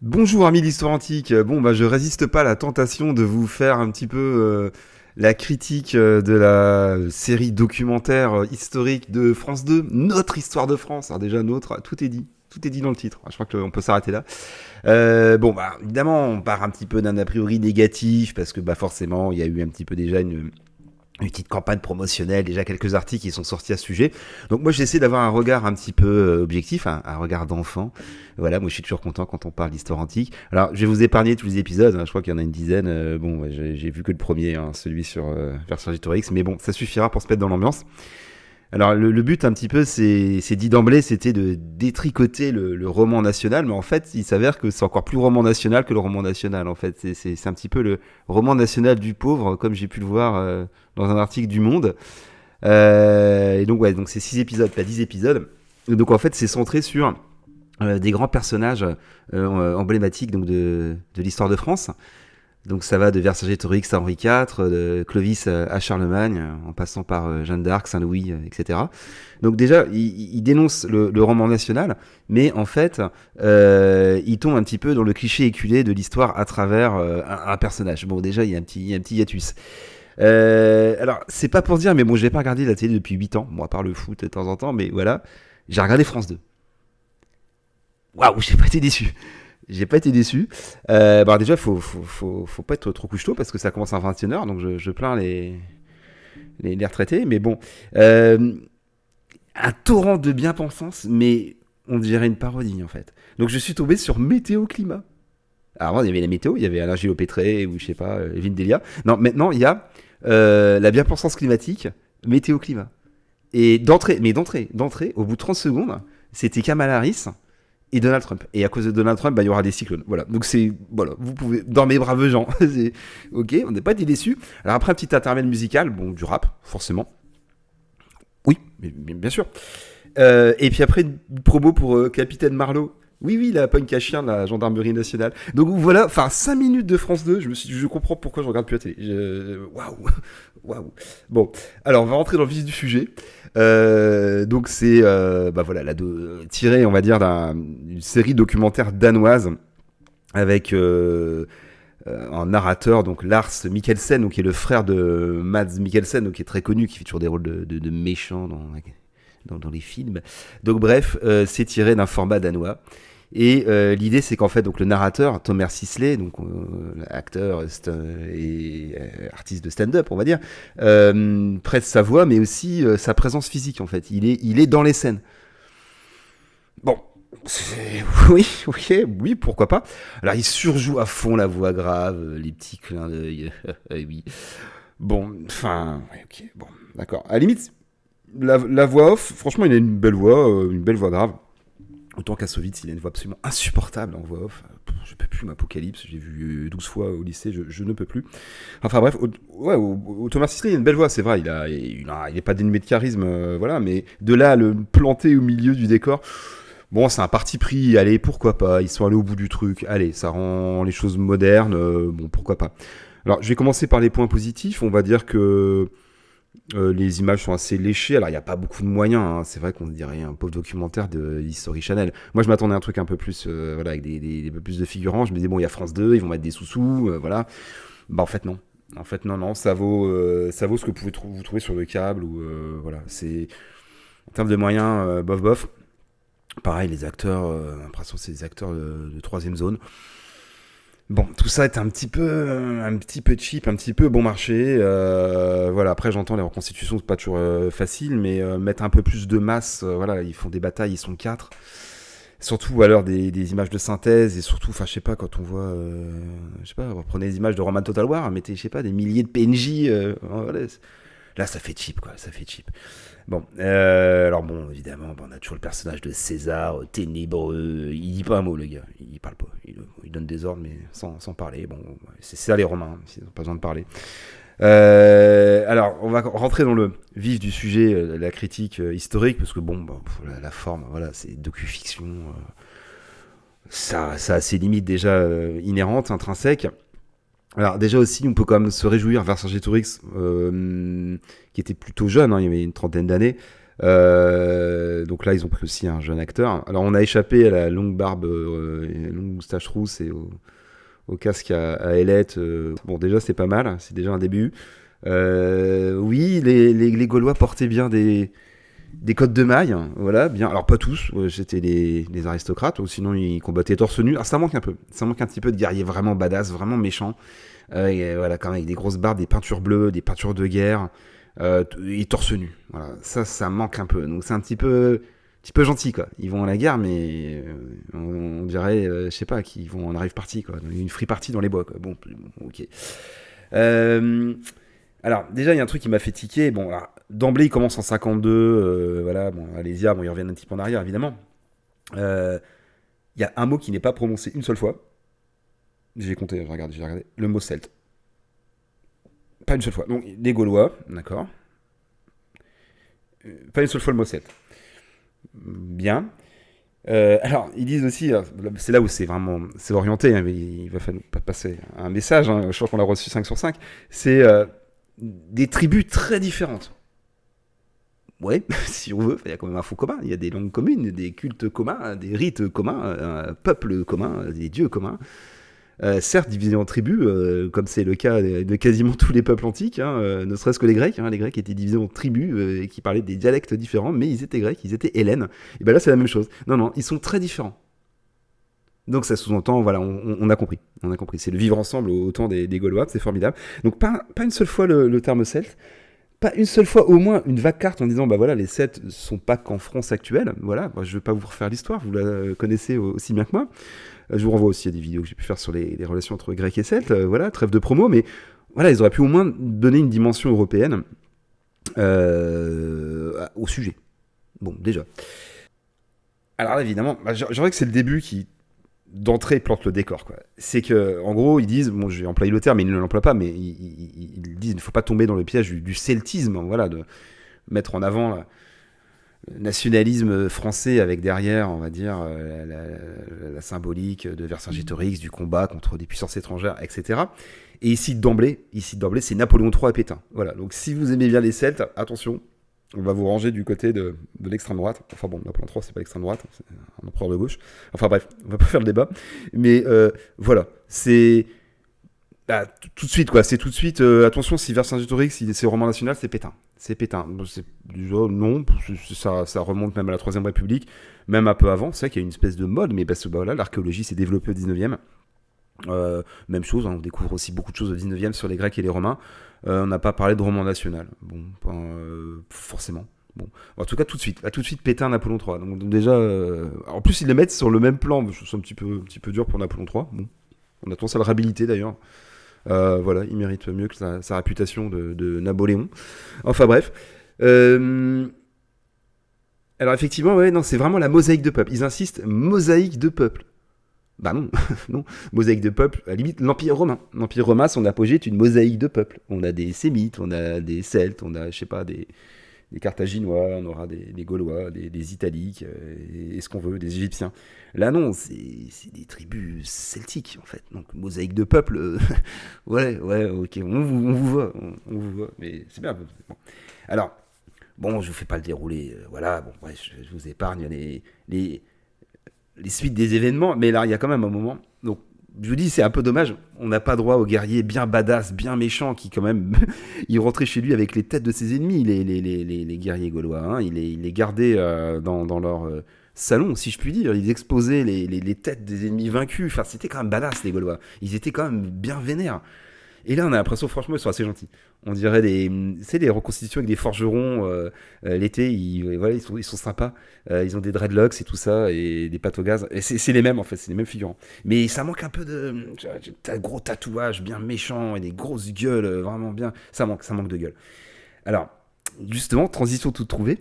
Bonjour amis d'Histoire Antique. Bon bah je résiste pas à la tentation de vous faire un petit peu la critique de la série documentaire historique de France 2, Notre Histoire de France. Alors déjà notre, tout est dit dans le titre. Je crois qu'on peut s'arrêter là. Bon bah évidemment on part un petit peu d'un a priori négatif parce que bah forcément il y a eu un petit peu déjà une petite campagne promotionnelle, déjà quelques articles qui sont sortis à ce sujet. Donc moi j'essaie d'avoir un regard un petit peu objectif, un regard d'enfant. Voilà, moi je suis toujours content quand on parle d'histoire antique. Alors je vais vous épargner tous les épisodes, hein, je crois qu'il y en a une dizaine. Bon, ouais, j'ai vu que le premier, hein, celui sur Vercingétorix, mais bon, ça suffira pour se mettre dans l'ambiance. Alors le but un petit peu, c'est dit d'emblée, c'était de détricoter le roman national, mais en fait, il s'avère que c'est encore plus roman national que le roman national. En fait, c'est un petit peu le roman national du pauvre, comme j'ai pu le voir dans un article du Monde. Et donc ouais, donc c'est 6 épisodes, pas 10 épisodes. Et donc en fait, c'est centré sur des grands personnages emblématiques donc de l'histoire de France. Donc ça va de Vercingétorix à Henri IV, de Clovis à Charlemagne, en passant par Jeanne d'Arc, Saint-Louis, etc. Donc déjà, il dénonce le roman national, mais en fait, il tombe un petit peu dans le cliché éculé de l'histoire à travers un personnage. Bon, déjà, il y a un petit hiatus. Alors, c'est pas pour dire, mais bon, j'ai pas regardé la télé depuis 8 ans, moi, à part le foot de temps en temps, mais voilà. J'ai regardé France 2. Waouh, j'ai pas été déçu. J'ai pas été déçu. Bah déjà, faut pas être trop couche-tôt parce que ça commence à 21h, donc je plains les retraités. Mais bon, euh, un torrent de bien-pensance, mais on dirait une parodie en fait. Donc je suis tombé sur Météo Climat. Alors avant, il y avait la météo, il y avait Alain Gillot-Pétré ou je sais pas, Evelyne Delia. Non, maintenant, il y a la bien-pensance climatique, Météo Climat. Et d'entrée, au bout de 30 secondes, c'était Kamala Harris et Donald Trump. Et à cause de Donald Trump, bah, il y aura des cyclones. Voilà. Donc c'est, voilà, vous pouvez, dormez braves gens. Ok, on n'est pas été déçus. Alors après un petit intermède musical, bon, du rap, forcément. Oui, mais bien sûr. Et puis après, une promo pour Capitaine Marlowe. Oui, oui, la punk à chien de la gendarmerie nationale. Donc voilà, enfin 5 minutes de France 2, je comprends pourquoi je regarde plus la télé. Waouh, waouh. Bon, alors on va rentrer dans le vif du sujet. Donc c'est, bah voilà, tiré, on va dire, d'une série documentaire danoise avec un narrateur, donc Lars Mikkelsen, donc, qui est le frère de Mads Mikkelsen, donc, qui est très connu, qui fait toujours des rôles de méchants dans les films. Donc bref, c'est tiré d'un format danois. Et l'idée, c'est qu'en fait, donc le narrateur, Thomas Sisley, donc acteur et artiste de stand-up, on va dire, prête sa voix, mais aussi sa présence physique. En fait, il est dans les scènes. Bon, oui, ok, oui, pourquoi pas. Alors, il surjoue à fond la voix grave, les petits clins d'œil. Oui. Bon, enfin, ouais, ok, bon, d'accord. À la limite, la voix off, franchement, il a une belle voix grave. Autant qu'Assovitz, il a une voix absolument insupportable en voix off. Je peux plus, m'Apocalypse, j'ai vu 12 fois au lycée, je ne peux plus. Enfin bref, Thomas Sisley, il a une belle voix, c'est vrai, il est pas dénué de charisme, voilà, mais de là à le planter au milieu du décor, bon, c'est un parti pris, allez, pourquoi pas, ils sont allés au bout du truc, allez, ça rend les choses modernes, bon, pourquoi pas. Alors, je vais commencer par les points positifs, on va dire que les images sont assez léchées. Alors, il n'y a pas beaucoup de moyens. Hein. C'est vrai qu'on dirait un pauvre documentaire de History Channel. Moi, je m'attendais à un truc un peu plus, voilà, avec des peu plus de figurants. Je me disais, bon, il y a France 2, ils vont mettre des sous-sous, voilà. Bah, en fait, non. En fait, non, non. Ça vaut ce que vous pouvez vous trouver sur le câble. Ou, voilà. C'est, en termes de moyens, bof, bof. Pareil, les acteurs, l'impression que c'est des acteurs de troisième zone. Bon, tout ça est un petit peu cheap, un petit peu bon marché. Voilà, après j'entends les reconstitutions, c'est pas toujours facile, mais mettre un peu plus de masse, voilà, ils font des batailles, ils sont quatre. Surtout à l'heure des images de synthèse, et surtout, enfin je sais pas, quand on voit, je sais pas, reprenez les images de Roman Total War, mettez, je sais pas, des milliers de PNJ, voilà, là ça fait cheap, quoi, ça fait cheap. Bon, alors bon, évidemment, on a toujours le personnage de César, ténébreux, il dit pas un mot, le gars, il parle pas, il donne des ordres, mais sans parler. Bon, c'est ça les Romains, ils n'ont pas besoin de parler. Alors, on va rentrer dans le vif du sujet, la critique historique, parce que bon, bah, la forme, voilà, c'est docu-fiction, ça a ses limites déjà inhérentes, intrinsèques. Alors déjà aussi, on peut quand même se réjouir, Vercingétorix, qui était plutôt jeune, hein, il y avait une trentaine d'années, Donc là, ils ont pris aussi un jeune acteur. Alors, on a échappé à la longue barbe, et la longue moustache rousse et au casque à ailettes. Bon, déjà, c'est pas mal. C'est déjà un début. Oui, les Gaulois portaient bien des cottes de mailles, voilà, bien. Alors pas tous, c'était les aristocrates, ou sinon ils combattaient torse nu. Alors ça manque un peu, ça manque un petit peu de guerriers vraiment badass, vraiment méchants. Voilà, quand même avec des grosses barbes, des peintures bleues, des peintures de guerre, et torse nu. Voilà, ça manque un peu. Donc c'est un petit peu gentil quoi. Ils vont à la guerre, mais on dirait, je sais pas, qu'ils vont en arrive party quoi, une free party dans les bois quoi. Bon, ok. Euh, alors, déjà, il y a un truc qui m'a fait tiquer. Bon, alors, d'emblée, il commence en 52. Voilà, bon, Alésia, bon, ils reviennent un petit peu en arrière, évidemment. Euh, Il y a un mot qui n'est pas prononcé une seule fois. J'ai compté, j'ai regardé. Le mot celte. Pas une seule fois. Donc, les Gaulois, d'accord. Pas une seule fois le mot celte. Bien. Alors, ils disent aussi, c'est là où c'est vraiment, c'est orienté, hein, mais il va falloir pas passer un message, hein, je crois qu'on l'a reçu 5 sur 5, c'est des tribus très différentes. Ouais, si on veut, il y a quand même un fond commun, il y a des langues communes, des cultes communs, des rites communs, un peuple commun, des dieux communs. Certes, divisés en tribus, comme c'est le cas de quasiment tous les peuples antiques, hein, ne serait-ce que les Grecs. Hein, les Grecs étaient divisés en tribus et qui parlaient des dialectes différents, mais ils étaient Grecs, ils étaient Hellènes. Et bien là, c'est la même chose. Non, non, ils sont très différents. Donc ça sous-entend, voilà, on a compris. On a compris. C'est le vivre ensemble au temps des Gaulois, c'est formidable. Donc pas une seule fois le terme celte, pas une seule fois au moins une vague carte en disant bah voilà les Celtes sont pas qu'en France actuelle, voilà, moi, je vais pas vous refaire l'histoire, vous la connaissez aussi bien que moi. Je vous renvoie aussi à des vidéos que j'ai pu faire sur les relations entre Grecs et Celtes, voilà, trêve de promo, mais voilà, ils auraient pu au moins donner une dimension européenne au sujet. Bon, déjà. Alors là, évidemment, bah, j'aurais que c'est le début qui d'entrée plante le décor quoi. C'est que en gros ils disent, bon j'ai employé le terme mais ils ne l'emploient pas, mais ils disent il ne faut pas tomber dans le piège du celtisme, voilà, de mettre en avant le nationalisme français avec derrière, on va dire, la symbolique de Vercingétorix, du combat contre des puissances étrangères, etc. Et ici d'emblée, c'est Napoléon III et Pétain. Voilà, donc si vous aimez bien les Celtes, attention, on va vous ranger du côté de l'extrême droite. Enfin bon, Napoléon III, c'est pas l'extrême droite, c'est un empereur de gauche. Enfin bref, on va pas faire le débat. Mais voilà, c'est bah, tout de suite, quoi. C'est tout de suite. Attention, si Vercingétorix, c'est roman national, c'est Pétain. C'est Pétain. Bon, c'est déjà non, ça remonte même à la Troisième République, même un peu avant. C'est vrai qu'il y a une espèce de mode, mais parce que bah, voilà, l'archéologie s'est développée au 19e. Même chose, hein, on découvre aussi beaucoup de choses au 19e sur les Grecs et les Romains. On n'a pas parlé de roman national. Bon, pas, forcément. Bon. En tout cas, tout de suite Pétain, Napoléon III. Donc déjà, en plus, ils les mettent sur le même plan. Je trouve ça un petit peu dur pour Napoléon III. Bon. On a tendance à le réhabiliter d'ailleurs. Voilà, il mérite mieux que sa réputation de Napoléon. Enfin bref. Alors effectivement, ouais, non, c'est vraiment la mosaïque de peuple. Ils insistent, mosaïque de peuple. Bah non, non. Mosaïque de peuple, à la limite, l'Empire romain. L'Empire romain, son apogée est une mosaïque de peuple. On a des Sémites, on a des Celtes, on a, je sais pas, des Carthaginois, on aura des Gaulois, des Italiques, et ce qu'on veut, des Égyptiens. Là, non, c'est des tribus celtiques, en fait. Donc, mosaïque de peuple, ouais, ok, on vous voit, on vous voit, mais c'est bien. Bon. Alors, bon, je vous fais pas le déroulé, voilà, bon, bref, je vous épargne les suites des événements, mais là, il y a quand même un moment. Donc, je vous dis, c'est un peu dommage. On n'a pas droit aux guerriers bien badass, bien méchants, qui quand même, il rentrait chez lui avec les têtes de ses ennemis, les guerriers gaulois. Hein. Il les gardait dans leur salon, si je puis dire. Ils exposaient les têtes des ennemis vaincus. Enfin, c'était quand même badass, les Gaulois. Ils étaient quand même bien vénères. Et là, on a l'impression, franchement, ils sont assez gentils. On dirait des reconstitutions avec des forgerons. L'été, voilà, ils sont sympas. Ils ont des dreadlocks et tout ça, et des pattes au gaz. Et c'est les mêmes, en fait, c'est les mêmes figurants. Mais ça manque un peu de. Gros tatouages bien méchants et des grosses gueules, vraiment bien. Ça manque de gueule. Alors, justement, transition toute trouvée,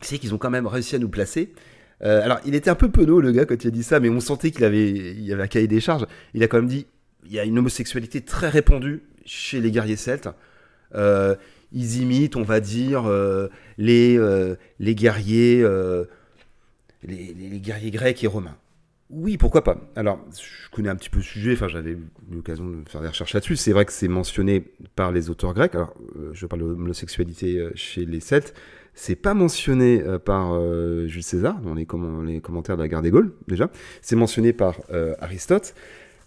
c'est qu'ils ont quand même réussi à nous placer. Alors, il était un peu penaud, le gars, quand il a dit ça, mais on sentait qu'il avait un cahier des charges. Il a quand même dit il y a une homosexualité très répandue chez les guerriers celtes. Ils imitent, on va dire, les guerriers, les guerriers grecs et romains. Oui, pourquoi pas. Alors, je connais un petit peu le sujet, enfin, j'avais eu l'occasion de faire des recherches là-dessus. C'est vrai que c'est mentionné par les auteurs grecs. Alors, je parle de l'homosexualité chez les Celtes. C'est pas mentionné par Jules César dans les commentaires de la guerre des Gaules, déjà. C'est mentionné par Aristote,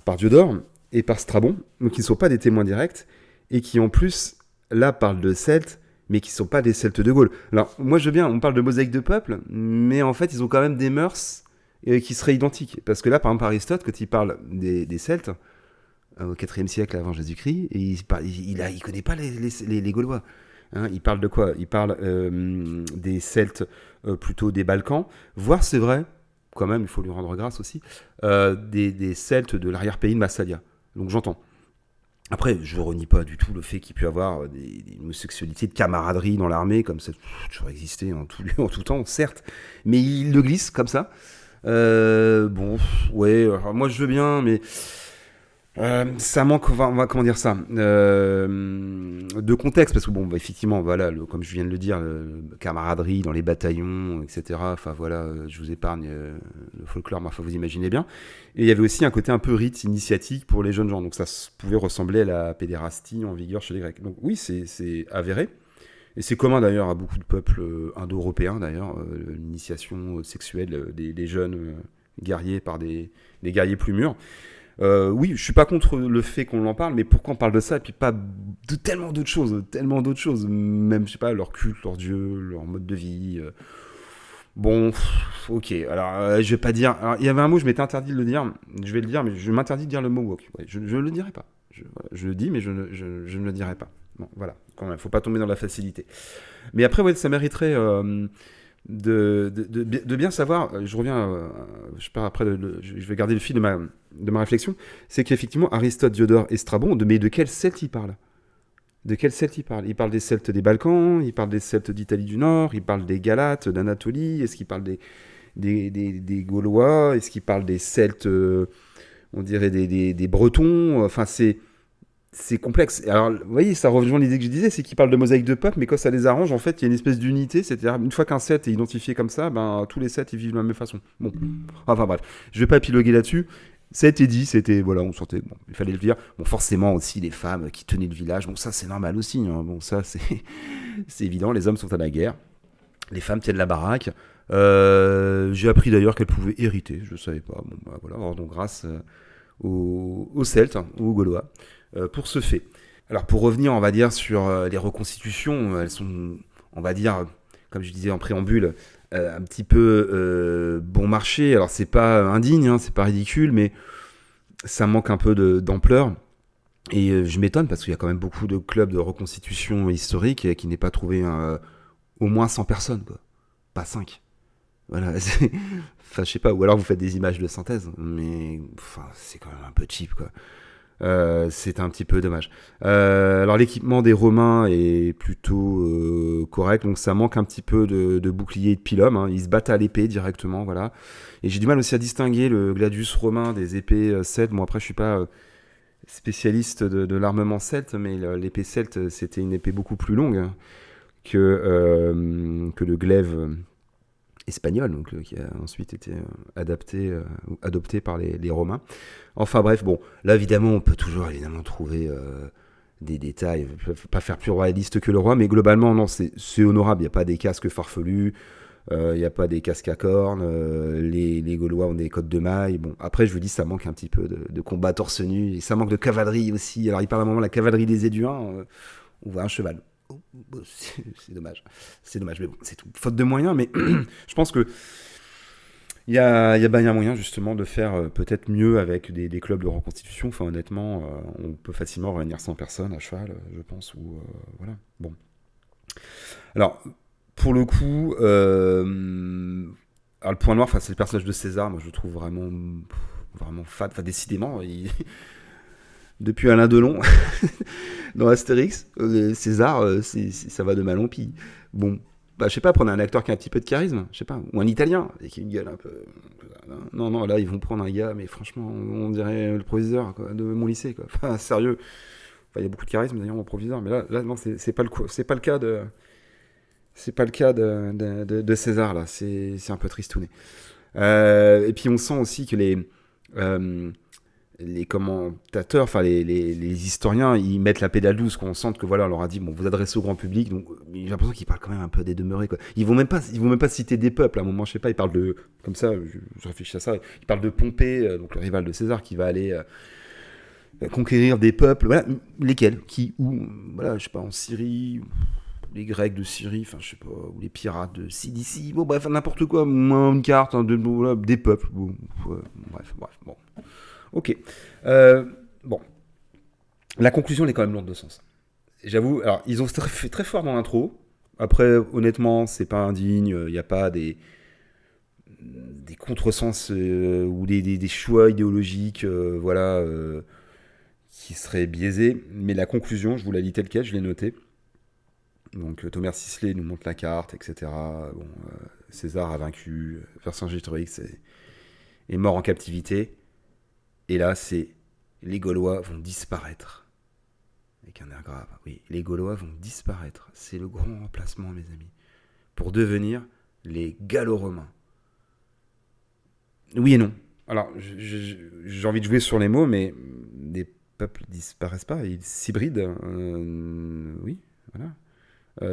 par Diodore et par Strabon, donc qui ne sont pas des témoins directs, et qui en plus, là, parlent de Celtes, mais qui ne sont pas des Celtes de Gaulle. Alors, moi je veux bien, on parle de mosaïque de peuple, mais en fait, ils ont quand même des mœurs qui seraient identiques. Parce que là, par exemple, Aristote, quand il parle des Celtes, au IVe siècle avant Jésus-Christ, et il connaît pas les Gaulois. Hein, il parle de quoi? Il parle des Celtes, plutôt des Balkans, voire c'est vrai, quand même, il faut lui rendre grâce aussi, des Celtes de l'arrière-pays de Massalia. Donc j'entends. Après, je ne renie pas du tout le fait qu'il puisse y avoir des homosexualités de camaraderie dans l'armée, comme ça a toujours existé en tout lieu, en tout temps, certes, mais il le glisse comme ça. Bon, ouais, alors moi je veux bien, mais ça manque, comment dire ça, de contexte, parce que bon, bah, effectivement, voilà, comme je viens de le dire, camaraderie dans les bataillons, etc. Enfin voilà, je vous épargne le folklore, mais enfin vous imaginez bien. Et il y avait aussi un côté un peu rite initiatique pour les jeunes gens, donc ça pouvait ressembler à la pédérastie en vigueur chez les Grecs. Donc oui, c'est avéré. Et c'est commun d'ailleurs à beaucoup de peuples indo-européens d'ailleurs, l'initiation sexuelle des jeunes guerriers par des guerriers plus mûrs. Oui, je suis pas contre le fait qu'on en parle, mais pourquoi on parle de ça et puis pas de tellement d'autres choses, même je sais pas leur culte, leur dieu, leur mode de vie. Bon, ok. Alors je vais pas dire. Alors, il y avait un mot, je m'étais interdit de le dire. Je vais le dire, mais je m'interdis de dire le mot woke. Ouais, je ne le dirai pas. Voilà, je le dis, mais je ne le dirai pas. Bon, voilà. Quand même, faut pas tomber dans la facilité. Mais après, ouais, ça mériterait de bien savoir, je reviens, je pars après, je vais garder le fil de ma réflexion, c'est qu'effectivement Aristote, Diodore et Strabon, mais de quels Celtes il parle? De quels Celtes il parle? Il parle des Celtes des Balkans, il parle des Celtes d'Italie du Nord, il parle des Galates, d'Anatolie, est-ce qu'il parle des Gaulois, est-ce qu'il parle des Celtes, on dirait des Bretons, enfin c'est complexe. Alors, vous voyez, ça rejoint l'idée que je disais, c'est qu'ils parlent de mosaïque de peuples, mais quand ça les arrange, en fait, il y a une espèce d'unité. C'est-à-dire, une fois qu'un set est identifié comme ça, ben, tous les sets, ils vivent de la même façon. Bon, enfin bref, je vais pas épiloguer là-dessus. Ça a été dit, c'était, voilà, on sentait, bon, il fallait le dire. Bon, forcément aussi, les femmes qui tenaient le village, bon, ça, c'est normal aussi. Hein. Bon, ça, c'est évident, les hommes sont à la guerre. Les femmes tiennent la baraque. J'ai appris d'ailleurs qu'elles pouvaient hériter, je ne savais pas. Bon, bah, voilà, alors, donc grâce aux Celtes, hein, aux Gaulois, pour ce fait. Alors pour revenir, on va dire, sur les reconstitutions, elles sont, on va dire, comme je disais en préambule, un petit peu bon marché. Alors c'est pas indigne, hein, c'est pas ridicule, mais ça manque un peu d'ampleur. Et je m'étonne parce qu'il y a quand même beaucoup de clubs de reconstitution historique qui n'est pas trouvé au moins 100 personnes, quoi. Pas 5. Voilà, enfin je sais pas, ou alors vous faites des images de synthèse, mais enfin, c'est quand même un peu cheap, quoi. C'est un petit peu dommage. Alors l'équipement des Romains est plutôt correct, donc ça manque un petit peu de bouclier et de pilum. Hein. Ils se battent à l'épée directement, voilà. Et j'ai du mal aussi à distinguer le gladius romain des épées celtes. Bon après je suis pas spécialiste de l'armement celte, mais l'épée celte c'était une épée beaucoup plus longue hein, que le glaive espagnol, donc, qui a ensuite été adopté par les Romains. Enfin bref, bon, là évidemment, on peut toujours évidemment trouver des détails, pas faire plus royaliste que le roi, mais globalement, non, c'est honorable, il n'y a pas des casques farfelus, il n'y a pas des casques à cornes, les Gaulois ont des cottes de mailles, bon, après je vous dis, ça manque un petit peu de combat torse nu, et ça manque de cavalerie aussi, alors il parle à un moment de la cavalerie des Éduins, on voit un cheval. Oh, c'est dommage. C'est dommage, mais bon, c'est tout. Faute de moyens, mais je pense que il y a moyen justement de faire peut-être mieux avec des clubs de reconstitution. Enfin, honnêtement, on peut facilement réunir 100 personnes à cheval, je pense. Ou voilà. Bon. Alors, pour le coup, alors, le point noir, c'est le personnage de César. Moi, je le trouve vraiment fade. Enfin, décidément, depuis Alain Delon dans Astérix, César, ça va de mal en pis. Bon, bah, je sais pas, prenez un acteur qui a un petit peu de charisme, je sais pas, ou un Italien, et qui a une gueule un peu... Non, non, là, ils vont prendre un gars, mais franchement, on dirait le proviseur quoi, de mon lycée, quoi. Enfin, sérieux. Enfin, il y a beaucoup de charisme, d'ailleurs, mon proviseur, mais là non, c'est pas le cas de... C'est pas le cas de César, là. C'est un peu tristouné. Et puis, on sent aussi que euh, les commentateurs, enfin les historiens, ils mettent la pédale douce, qu'on sente que voilà, on leur a dit bon, vous adressez au grand public, donc j'ai l'impression qu'ils parlent quand même un peu des demeurés, quoi. Ils vont même pas citer des peuples. À un moment, je sais pas, ils parlent de, comme ça, je réfléchis à ça, ils parlent de Pompée, donc le rival de César, qui va aller conquérir des peuples, voilà, lesquels, qui, où, voilà, je sais pas, en Syrie. Les Grecs de Syrie, enfin je sais pas, ou les pirates de Cilicie, bon bref, n'importe quoi, une carte, voilà, des peuples, bon, bref, bon. Ok. Bon. La conclusion, elle est quand même lourde de sens. J'avoue, alors, ils ont fait très fort dans l'intro. Après, honnêtement, c'est pas indigne. Il n'y a pas des contresens ou des choix idéologiques, voilà, qui seraient biaisés. Mais la conclusion, je vous la lis telle quelle, je l'ai notée. Donc, Thomas Sisley nous montre la carte, etc. Bon, César a vaincu, Vercingétorix est mort en captivité. Et là, c'est les Gaulois vont disparaître. Avec un air grave. Oui, les Gaulois vont disparaître. C'est le grand remplacement, mes amis. Pour devenir les Gallo-Romains. Oui et non. Alors, j'ai envie de jouer sur les mots, mais des peuples disparaissent pas, ils s'hybrident. Oui, voilà.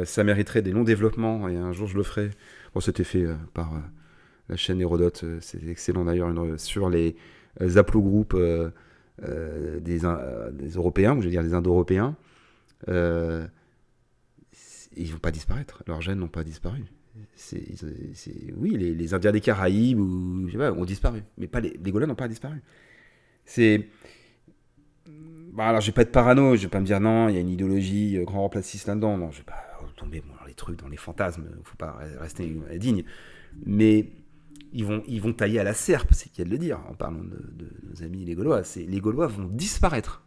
Ça mériterait des longs développements, et un jour je le ferai. Bon, c'était fait par la chaîne Hérodote, c'est excellent d'ailleurs, sur les haplogroupes des Européens, ou je veux dire les Indo-Européens. Ils vont pas disparaître, leurs gènes n'ont pas disparu. Oui, les Indiens des Caraïbes ou, je sais pas, ont disparu, mais pas les Gaulois n'ont pas disparu. C'est... Bah, alors, je vais pas être parano, je vais pas me dire non, il y a une idéologie grand remplaciste là-dedans. Non, je vais pas tomber dans les trucs, dans les fantasmes, faut pas rester digne. Mais ils vont tailler à la serpe, c'est qu'il y a de le dire, en parlant de nos amis les Gaulois. Les Gaulois vont disparaître.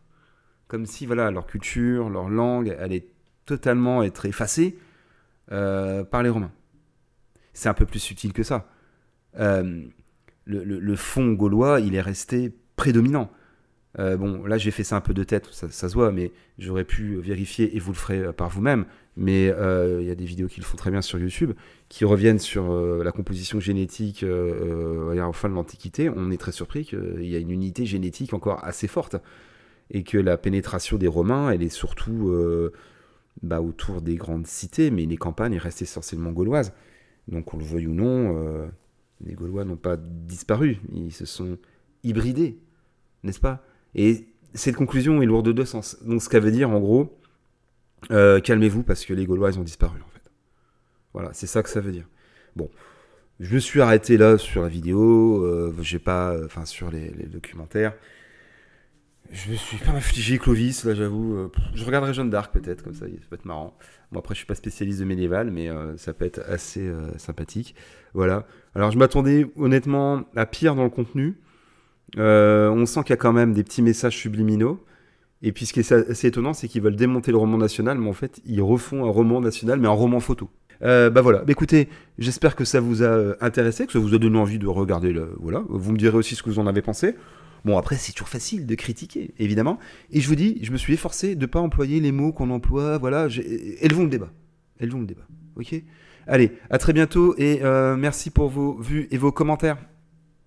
Comme si voilà, leur culture, leur langue allait totalement être effacée par les Romains. C'est un peu plus subtil que ça. Le fond gaulois, il est resté prédominant. Bon, là j'ai fait ça un peu de tête, ça se voit, mais j'aurais pu vérifier, et vous le ferez par vous-même, mais il y a des vidéos qui le font très bien sur YouTube, qui reviennent sur la composition génétique en fin de l'Antiquité. On est très surpris qu'il y a une unité génétique encore assez forte, et que la pénétration des Romains, elle est surtout autour des grandes cités, mais les campagnes restent essentiellement gauloises. Donc qu'on le veuille ou non, les Gaulois n'ont pas disparu, ils se sont hybridés, n'est-ce pas ? Et cette conclusion est lourde de sens. Donc ce qu'elle veut dire, en gros, calmez-vous parce que les Gaulois, ils ont disparu, en fait. Voilà, c'est ça que ça veut dire. Bon, je me suis arrêté là sur la vidéo, sur les documentaires. Je me suis pas infligé Clovis, là, j'avoue. Je regarderai Jeanne d'Arc, peut-être, comme ça peut être marrant. Bon, après, je suis pas spécialiste de médiéval, mais ça peut être assez sympathique. Voilà. Alors, je m'attendais, honnêtement, à pire dans le contenu. On sent qu'il y a quand même des petits messages subliminaux. Et puis ce qui est assez étonnant, c'est qu'ils veulent démonter le roman national, mais en fait, ils refont un roman national, mais un roman photo. Voilà. Écoutez, j'espère que ça vous a intéressé, que ça vous a donné envie de regarder. Voilà. Vous me direz aussi ce que vous en avez pensé. Bon, après, c'est toujours facile de critiquer, évidemment. Et je vous dis, je me suis efforcé de ne pas employer les mots qu'on emploie. Voilà. Élevons le débat. Élevons le débat. Ok ? Allez, à très bientôt et merci pour vos vues et vos commentaires.